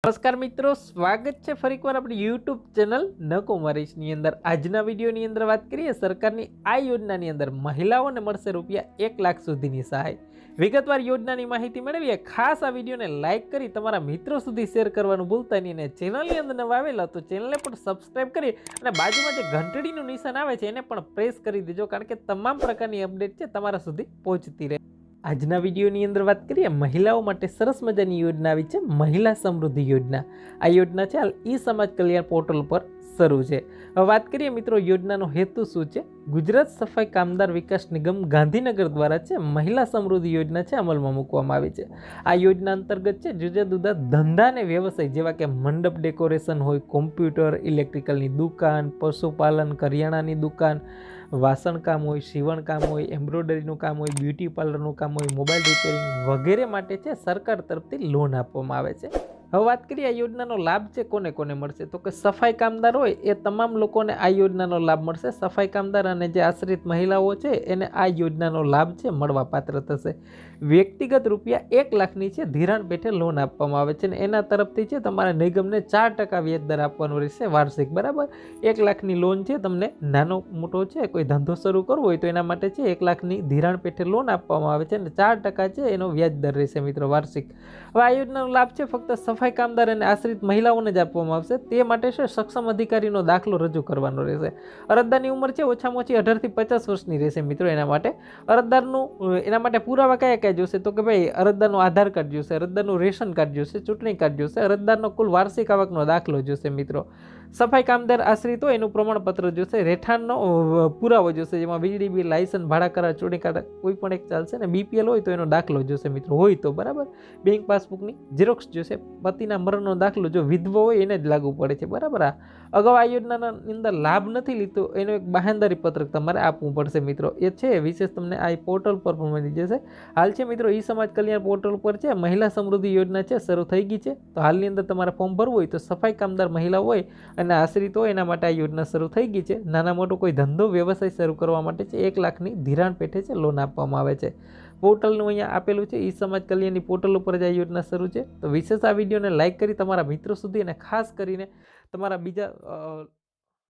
નમસ્કાર મિત્રો, સ્વાગત છે ફરીકવાર આપણી યુટ્યુબ ચેનલ નકોમારીશની અંદર। આજના વિડીયોની અંદર વાત કરીએ સરકારની આ યોજનાની અંદર મહિલાઓને મળશે ₹1 લાખ સુધીની સહાય। વિગતવાર યોજનાની માહિતી મેળવીએ। ખાસ આ વિડીયોને લાઇક કરી તમારા મિત્રો સુધી શેર કરવાનું ભૂલતા નહીં અને ચેનલની અંદર નવા આવેલા તો ચેનલને પણ સબસ્ક્રાઇબ કરી અને બાજુમાં જે ઘંટડીનું નિશાન આવે છે એને પણ પ્રેસ કરી દેજો, કારણ કે તમામ પ્રકારની અપડેટ છે તમારા સુધી પહોંચતી રહે। આજના વિડીયોની અંદર વાત કરીએ મહિલાઓ માટે સરસ મજાની યોજના આવી છે, મહિલા સમૃદ્ધિ યોજના। આ યોજના છે હાલ ઈ સમાજ કલ્યાણ પોર્ટલ પર શરૂ છે। હવે વાત કરીએ મિત્રો યોજનાનો હેતુ શું છે। ગુજરાત સફાઈ કામદાર વિકાસ નિગમ ગાંધીનગર દ્વારા છે મહિલા સમૃદ્ધિ યોજના છે અમલમાં મૂકવામાં આવી છે। આ યોજના અંતર્ગત છે જુદા જુદા ધંધા અને વ્યવસાય જેવા કે મંડપ ડેકોરેશન હોય, કોમ્પ્યુટર, ઇલેક્ટ્રિકલની દુકાન, પશુપાલન, કરિયાણાની દુકાન, વાસણ કામ હોય, સીવણ કામ હોય, એમ્બ્રોઇડરીનું કામ હોય, બ્યુટી પાર્લરનું કામ હોય, મોબાઈલ રિપેરિંગ વગેરે માટે છે સરકાર તરફથી લોન આપવામાં આવે છે। હવે વાત કરીએ આ યોજનાનો લાભ છે કોને કોને મળશે, તો કે સફાઈ કામદાર હોય એ તમામ લોકોને આ યોજનાનો લાભ મળશે। સફાઈ કામદાર અને જે આશ્રિત મહિલાઓ છે એને આ યોજનાનો લાભ છે મળવા પાત્ર થશે। વ્યક્તિગત ₹1 લાખની છે ધિરાણ પેટે લોન આપવામાં આવે છે અને એના તરફથી છે તમારા નિગમને 4% વ્યાજ દર આપવાનો રહેશે વાર્ષિક, બરાબર। 1 લાખની લોન છે તમને નાનો મોટો છે કોઈ ધંધો શરૂ કરવો હોય તો એના માટે છે 1 લાખની ધિરાણ પેટે લોન આપવામાં આવે છે અને 4% છે એનો વ્યાજ દર રહેશે મિત્રો વાર્ષિક। હવે આ યોજનાનો લાભ છે ફક્ત સફાઈ કામદાર અને આશ્રિત મહિલાઓને જ આપવામાં આવશે। તે માટે છે સક્ષમ અધિકારીનો દાખલો રજૂ કરવાનો રહેશે। અરજદારની ઉંમર છે ઓછામાં ઓછી 18 થી 50 વર્ષની રહેશે મિત્રો। એના માટે અરજદારનું એના માટે પુરાવા કયા કયા જોશે, તો કે ભાઈ અરજદારનું આધાર કાર્ડ જોશે, અરજદારનું રેશન કાર્ડ જોશે, ચૂંટણી કાર્ડ જોશે, અરજદારનો કુલ વાર્ષિક આવકનો દાખલો જોશે મિત્રો। સફાઈ કામદાર આશ્રિત હોય એનું પ્રમાણપત્ર જોશે, રહેઠાણનો પુરાવો જોશે જેમાં વીજળી બિલ, લાયસન્સ, ભાડા કરાર, ચૂંટણી કાર્ડ કોઈ પણ એક ચાલશે ને બીપીએલ હોય તો એનો દાખલો જોશે મિત્રો, હોય તો બરાબર। બેંક પાસબુકની ઝેરોક્સ જોશે, પતિના મરણનો દાખલો જો વિધવા હોય એને જ લાગુ પડે છે, બરાબર। આ અગાઉ આ યોજનાના અંદર લાભ નથી લીધો એનો એક બાહેંધરી પત્રક તમારે આપવું પડશે મિત્રો, એ છે વિશેષ તમને આ પોર્ટલ પર પણ મળી જશે। હાલ છે મિત્રો ઈ સમાજ કલ્યાણ પોર્ટલ પર છે મહિલા સમૃદ્ધિ યોજના છે શરૂ થઈ ગઈ છે। તો હાલની અંદર તમારે ફોર્મ ભરવું હોય તો સફાઈ કામદાર મહિલા હોય અને આશ્રિત હોય એના માટે આ યોજના શરૂ થઈ ગઈ છે। નાના મોટો કોઈ ધંધો વ્યવસાય શરૂ કરવા માટે છે 1 લાખની ધિરાણ પેટે છે લોન આપવામાં આવે છે। પોર્ટલનું અહીંયા આપેલું છે ઈ સમાજ કલ્યાણની પોર્ટલ ઉપર જ આ યોજના શરૂ છે। તો વિશેષ આ વિડીયોને લાઇક કરી તમારા મિત્રો સુધી અને ખાસ કરીને તમારા બીજા